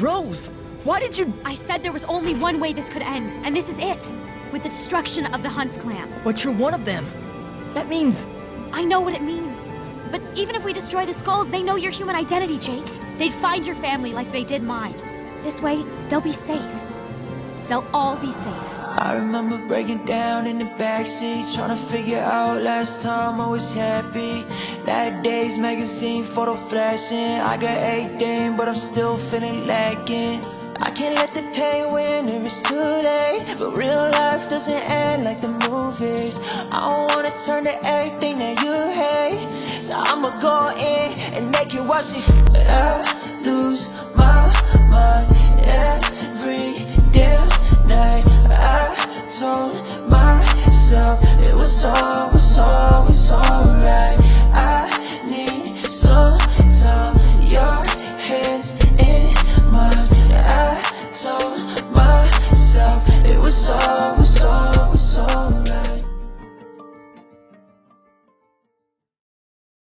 Rose, why did you... I said there was only one way this could end, and this is it. With the destruction of the Hunts clan. But you're one of them. That means... I know what it means. But even if we destroy the skulls, they know your human identity, Jake. They'd find your family like they did mine. This way, they'll be safe. They'll all be safe. I remember breaking down in the backseat, trying to figure out last time I was happy. Nowadays magazine photo flashing, I got 18 but I'm still feeling lacking. I can't let the pain win if it's too late, but real life doesn't end like the movies. I don't wanna turn to everything that you hate, so I'ma go in and make you watch it. I lose